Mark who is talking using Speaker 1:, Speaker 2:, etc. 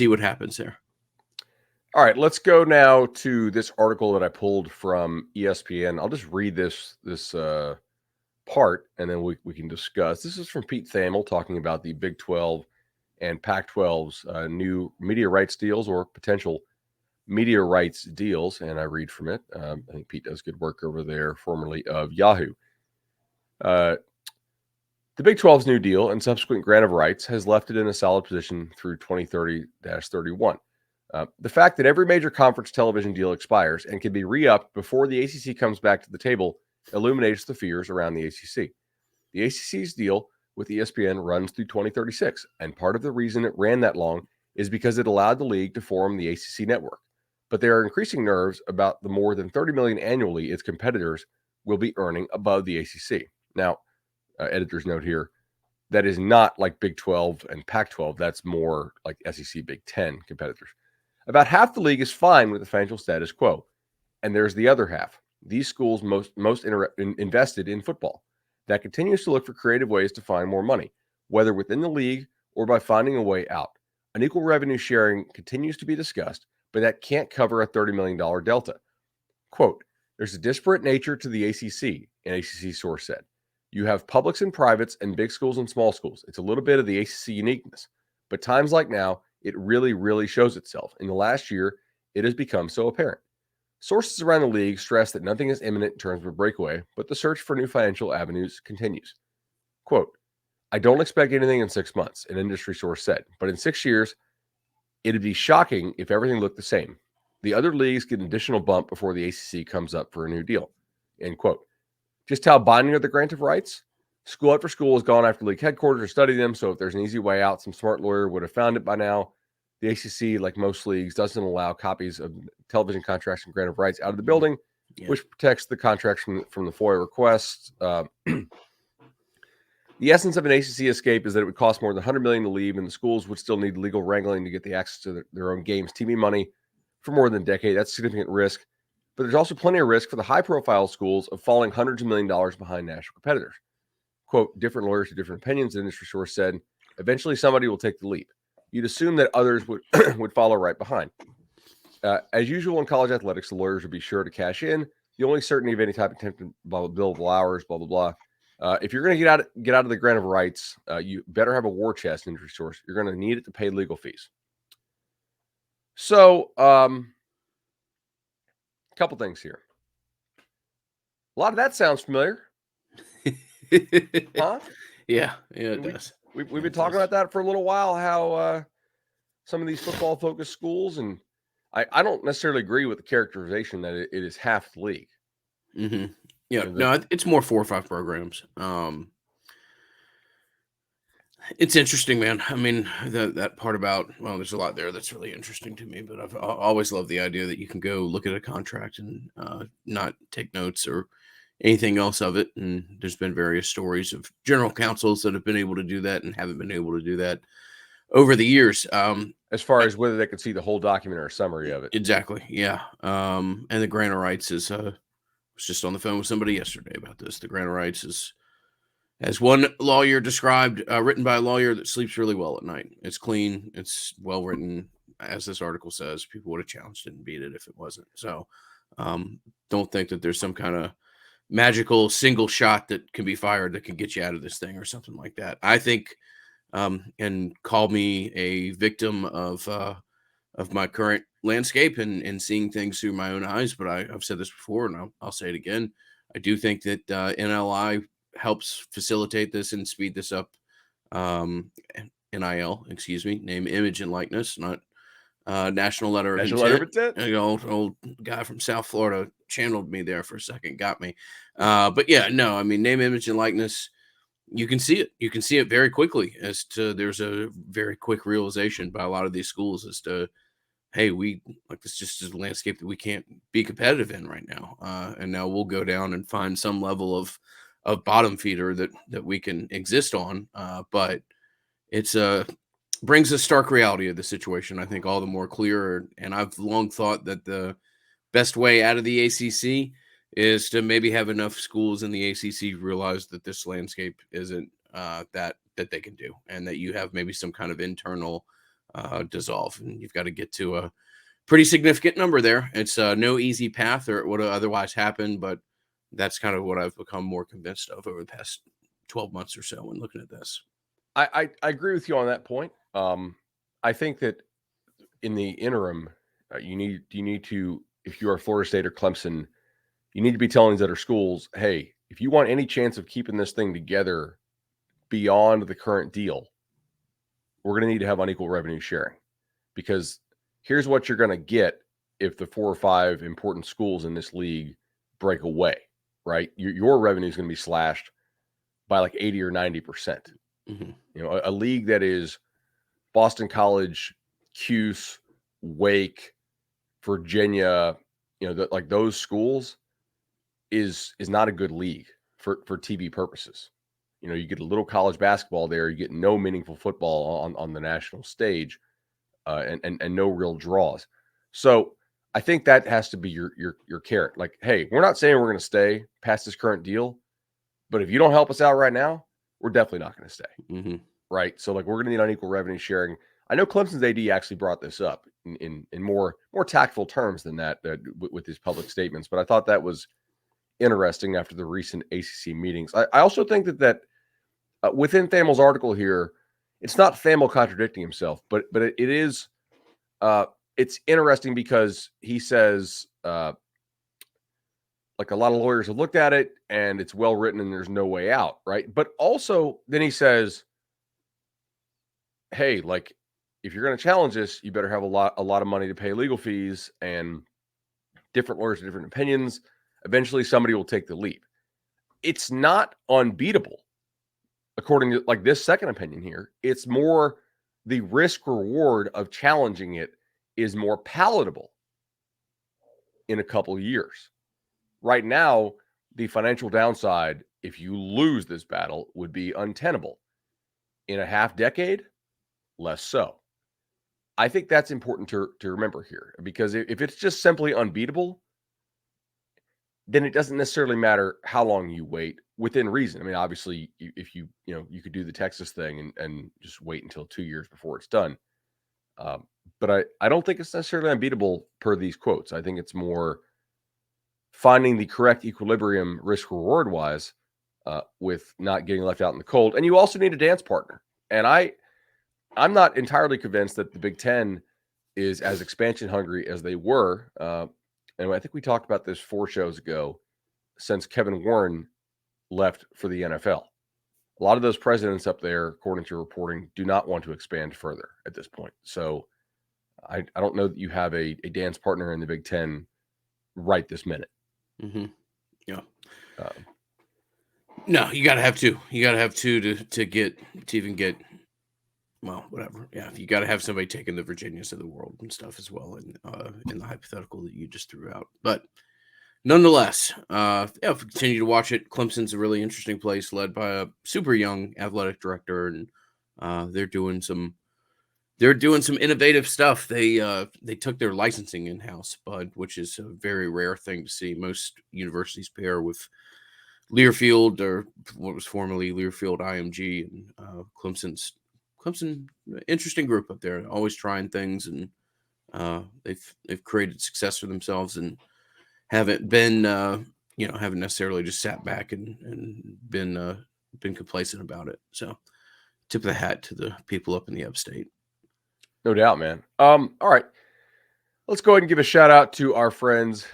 Speaker 1: see what happens there.
Speaker 2: All right, let's go now to this article that I pulled from ESPN. I'll just read this part, and then we can discuss. This is from Pete Thamel talking about the Big 12 and Pac-12's new media rights deals or potential media rights deals, and I read from it. I think Pete does good work over there, formerly of Yahoo. The Big 12's new deal and subsequent grant of rights has left it in a solid position through 2030-31. The fact that every major conference television deal expires and can be re-upped before the ACC comes back to the table illuminates the fears around the ACC. The ACC's deal with ESPN runs through 2036, and part of the reason it ran that long is because it allowed the league to form the ACC network. But there are increasing nerves about the more than $30 million annually its competitors will be earning above the ACC. Now, editor's note here, that is not like Big 12 and Pac-12. That's more like SEC Big 10 competitors. About half the league is fine with the financial status quo, and there's the other half. These schools most invested in football that continues to look for creative ways to find more money, whether within the league or by finding a way out. Unequal revenue sharing continues to be discussed, but that can't cover a $30 million delta. Quote, there's a disparate nature to the ACC, an ACC source said. You have publics and privates and big schools and small schools. It's a little bit of the ACC uniqueness. But times like now, it really, really shows itself. In the last year, it has become so apparent. Sources around the league stress that nothing is imminent in terms of a breakaway, but the search for new financial avenues continues. Quote, I don't expect anything in 6 months, an industry source said, but in 6 years, it'd be shocking if everything looked the same. The other leagues get an additional bump before the ACC comes up for a new deal. End quote. Just how binding are the grant of rights? School after school has gone after league headquarters to study them, so if there's an easy way out, some smart lawyer would have found it by now. The ACC, like most leagues, doesn't allow copies of television contracts and grant of rights out of the building, which protects the contracts from the FOIA requests. The essence of an ACC escape is that it would cost more than $100 million to leave, and the schools would still need legal wrangling to get the access to their own games, TV money for more than a decade. That's a significant risk. But there's also plenty of risk for the high-profile schools of falling hundreds of $millions behind national competitors. Quote, different lawyers have different opinions, the industry source said. Eventually, somebody will take the leap. You'd assume that others would would follow right behind. As usual in college athletics, the lawyers would be sure to cash in. The only certainty of any type of attempted billable hours, blah, blah, blah. If you're going to get out of the grant of rights, you better have a war chest industry source. You're going to need it to pay legal fees. So, couple things here. A lot of that sounds familiar. Huh?
Speaker 1: Yeah, it does.
Speaker 2: We've been talking about that for a little while, how some of these football-focused schools, and I don't necessarily agree with the characterization that it is half the league.
Speaker 1: Mm-hmm. Yeah, no, it's more 4 or 5 programs. It's interesting, man. I mean, that part about, well, there's a lot there that's really interesting to me, but I've always loved the idea that you can go look at a contract and not take notes or anything else of it. And there's been various stories of general counsels that have been able to do that and haven't been able to do that over the years.
Speaker 2: As far as whether they could see the whole document or a summary of it.
Speaker 1: Exactly. Yeah. And the grant of rights is, I was just on the phone with somebody yesterday about this. The grant of rights is, as one lawyer described, written by a lawyer that sleeps really well at night. It's clean. It's well written. As this article says, people would have challenged it and beat it if it wasn't. So don't think that there's some kind of magical single shot that can be fired that can get you out of this thing or something like that. I think, and call me a victim of my current landscape and seeing things through my own eyes. But I've said this before, and I'll say it again. I do think that NLI helps facilitate this and speed this up. NIL, name, image, and likeness, not national letter of intent. Old guy from South Florida channeled me there for a second, got me. But yeah, no, I mean, name, image, and likeness, you can see it. You can see it very quickly as to there's a very quick realization by a lot of these schools as to, hey, this just is a landscape that we can't be competitive in right now. And now we'll go down and find some level of bottom feeder that we can exist on. But it's brings a stark reality of the situation, I think, all the more clearer. And I've long thought that the best way out of the ACC is to maybe have enough schools in the ACC realize that this landscape isn't that they can do, and that you have maybe some kind of internal dissolve, and you've got to get to a pretty significant number there. It's no easy path, or it would have otherwise happened, but that's kind of what I've become more convinced of over the past 12 months or so when looking at this.
Speaker 2: I agree with you on that point. I think that in the interim, you need to, if you are Florida State or Clemson, you need to be telling these other schools, hey, if you want any chance of keeping this thing together beyond the current deal, we're going to need to have unequal revenue sharing, because here's what you're going to get if the 4 or 5 important schools in this league break away, right? Your revenue is going to be slashed by like 80 or 90%.
Speaker 1: Mm-hmm.
Speaker 2: You know, a league that is Boston College, Cuse, Wake, Virginia, you know, like those schools is not a good league for TV purposes. You know, you get a little college basketball there, you get no meaningful football on the national stage, and no real draws. So I think that has to be your carrot. Like, hey, we're not saying we're going to stay past this current deal, but if you don't help us out right now, we're definitely not going to stay.
Speaker 1: Mm-hmm.
Speaker 2: Right. So like we're going to need unequal revenue sharing. I know Clemson's AD actually brought this up in more tactful terms than that with his public statements, but I thought that was interesting after the recent ACC meetings. I also think that within Thamel's article here, it's not Thamel contradicting himself, but it is it's interesting because he says like a lot of lawyers have looked at it and it's well written and there's no way out, right? But also then he says, hey, like if you're going to challenge this, you better have a lot of money to pay legal fees, and different lawyers have different opinions. Eventually somebody will take the leap. It's not unbeatable. According to like this second opinion here, it's more the risk reward of challenging it is more palatable in a couple of years. Right now, the financial downside, if you lose this battle, would be untenable. In a half decade, less so. I think that's important to remember here, because if it's just simply unbeatable, then it doesn't necessarily matter how long you wait within reason. I mean, obviously, if you could do the Texas thing and just wait until 2 years before it's done. But I don't think it's necessarily unbeatable per these quotes. I think it's more finding the correct equilibrium risk reward wise with not getting left out in the cold. And you also need a dance partner. And I'm not entirely convinced that the Big Ten is as expansion hungry as they were. And I think we talked about this 4 shows ago, since Kevin Warren left for the NFL. A lot of those presidents up there, according to reporting, do not want to expand further at this point. So I don't know that you have a dance partner in the Big Ten right this minute.
Speaker 1: Mm-hmm. Yeah. No, you got to have 2. You got to have 2 to even get. Well, whatever. Yeah, you got to have somebody taking the Virginias of the world and stuff as well, and in the hypothetical that you just threw out. But nonetheless, if we continue to watch it, Clemson's a really interesting place, led by a super young athletic director, and they're doing some innovative stuff. They took their licensing in house, Bud, which is a very rare thing to see. Most universities pair with Learfield, or what was formerly Learfield IMG, and Clemson, interesting group up there, always trying things, and they've created success for themselves, and haven't necessarily just sat back and been complacent about it. So tip of the hat to the people up in the upstate.
Speaker 2: No doubt, man. All right. Let's go ahead and give a shout out to our friends